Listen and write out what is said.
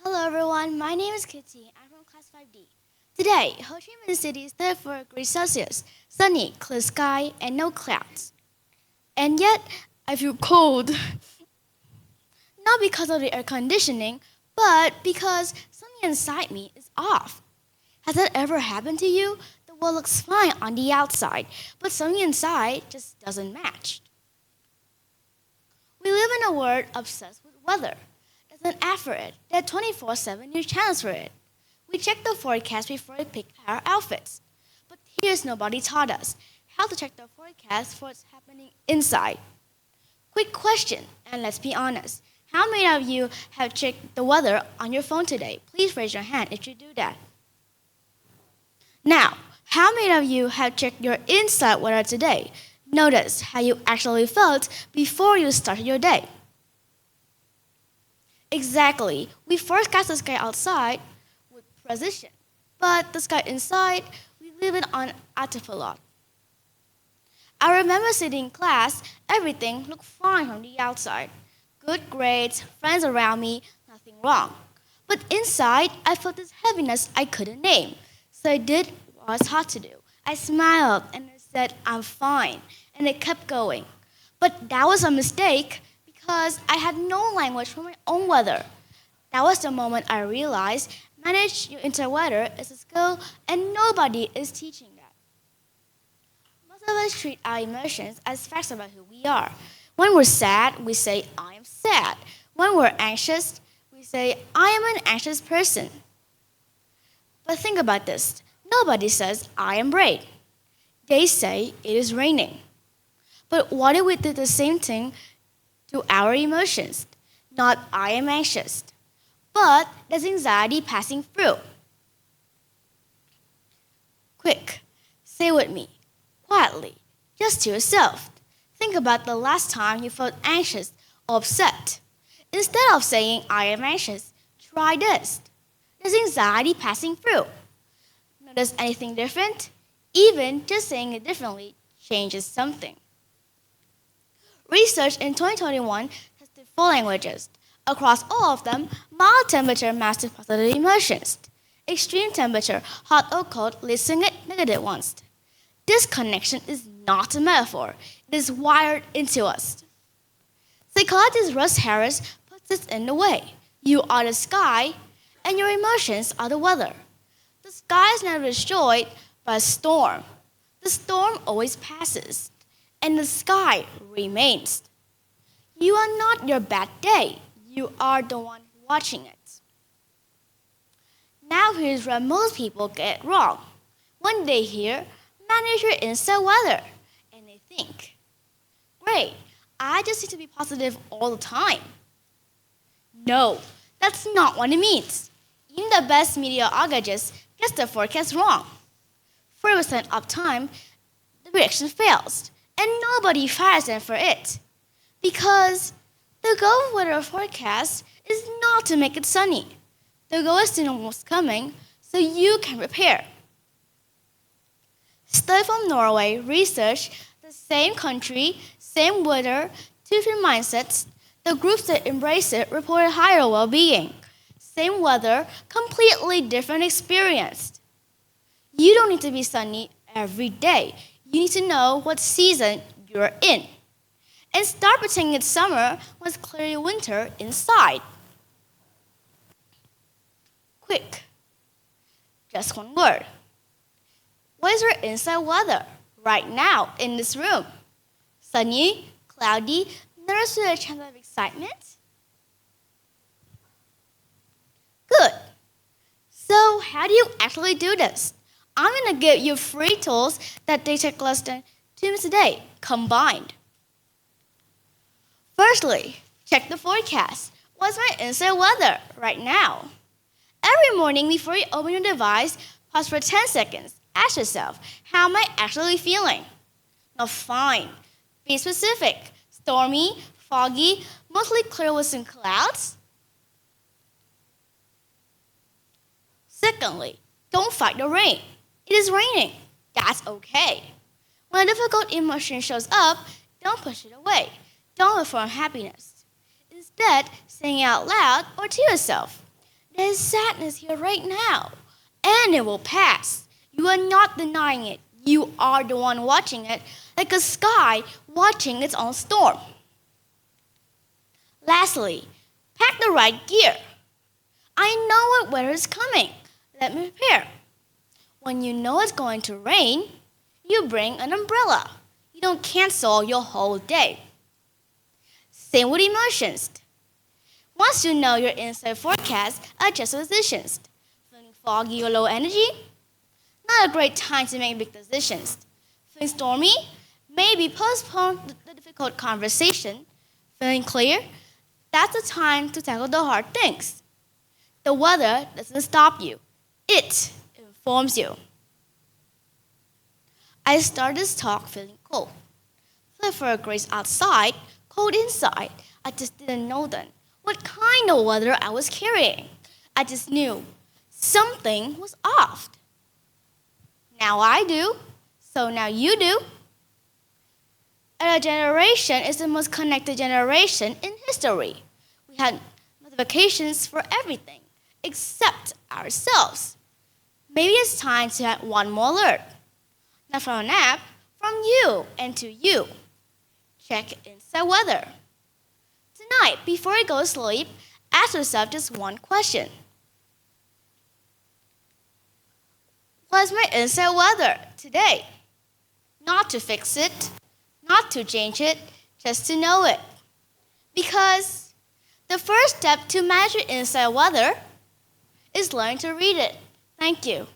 Hello everyone, my name is Kitty. I'm from class 5D. Today, Ho Chi Minh City is 34 degrees Celsius, sunny, clear sky, and no clouds. And yet, I feel cold. Not because of the air conditioning, but because something inside me is off. Has that ever happened to you? The world looks fine on the outside, but something inside just doesn't match. We live in a world obsessed with weather. There's an app for it. There are 24/7 news channels for it. We check the forecast before we pick our outfits. But here's nobody taught us how to check the forecast for what's happening inside. Quick question, and let's be honest. How many of you have checked the weather on your phone today? Please raise your hand if you do that. Now, how many of you have checked your inside weather today? Notice how you actually felt before you started your day. Exactly. We forecast the sky outside with precision, but the sky inside, we leave it on autopilot. I remember sitting in class, everything looked fine from the outside. Good grades, friends around me, nothing wrong. But inside, I felt this heaviness I couldn't name. So I did what I was taught to do. I smiled and I said, I'm fine. And I kept going. But that was a mistake because I had no language for my own weather. That was the moment I realized manage your inner weather is a skill and nobody is teaching that. Most of us treat our emotions as facts about who we are. When we're sad, we say, I am sad. When we're anxious, we say, I am an anxious person. But think about this. Nobody says, I am brave. They say it is raining. But what if we did the same thing to our emotions? Not I am anxious, but there's anxiety passing through. Quick, say with me, quietly, just to yourself. Think about the last time you felt anxious or upset. Instead of saying I am anxious, try this. There's anxiety passing through. Notice anything different? Even just saying it differently changes something. Research in 2021 tested four languages. Across all of them, mild temperature masked positive emotions. Extreme temperature, hot or cold, listing it negative ones. This connection is not a metaphor. It is wired into us. Psychologist Russ Harris puts it in the way. You are the sky, and your emotions are the weather. The sky is never destroyed by a storm. The storm always passes, and the sky remains. You are not your bad day. You are the one watching it. Now here's where most people get it wrong. When they hear, manage your inside weather, and they think, great, I just need to be positive all the time. No, that's not what it means. Even the best meteorologist gets the forecast wrong. 40% uptime, the prediction fails, and nobody fires them for it. Because the goal of weather forecast is not to make it sunny. The goal is to know what's coming so you can prepare. Study from Norway research the same country, same weather, two different mindsets. The groups that embrace it reported higher well-being. Same weather, completely different experience. You don't need to be sunny every day. You need to know what season you're in. And start pretending it's summer when it's clearly winter inside. Quick, just one word. What is your inside weather right now in this room? Sunny, cloudy, nervous with a chance of excitement? Good. So how do you actually do this? I'm going to give you free tools that they take less than 2 minutes a day, combined. Firstly, check the forecast. What's my inside weather right now? Every morning before you open your device, pause for 10 seconds. Ask yourself, how am I actually feeling? Not fine. Be specific. Stormy, foggy, mostly clear with some clouds? Secondly, don't fight the rain. It is raining. That's okay. When a difficult emotion shows up, don't push it away. Don't look for happiness. Instead, sing it out loud or to yourself. There's sadness here right now, and it will pass. You are not denying it. You are the one watching it, like a sky watching its own storm. Lastly, pack the right gear. I know what weather is coming. Let me prepare. When you know it's going to rain, you bring an umbrella. You don't cancel your whole day. Same with emotions. Once you know your inside forecast, adjust your decisions. Feeling foggy or low energy? Not a great time to make big decisions. Feeling stormy? Maybe postpone the difficult conversation. Feeling clear? That's the time to tackle the hard things. The weather doesn't stop you. It informs you. I started this talk feeling cold. Feeling for a grace outside, cold inside. I just didn't know then what kind of weather I was carrying. I just knew something was off. Now I do, so now you do. Our generation is the most connected generation in history. We had notifications for everything except ourselves. Maybe it's time to add one more alert. Not from an app, from you and to you. Check inside weather. Tonight, before you go to sleep, ask yourself just one question. What's my inside weather today? Not to fix it, not to change it, just to know it. Because the first step to manage your inside weather is learn to read it. Thank you.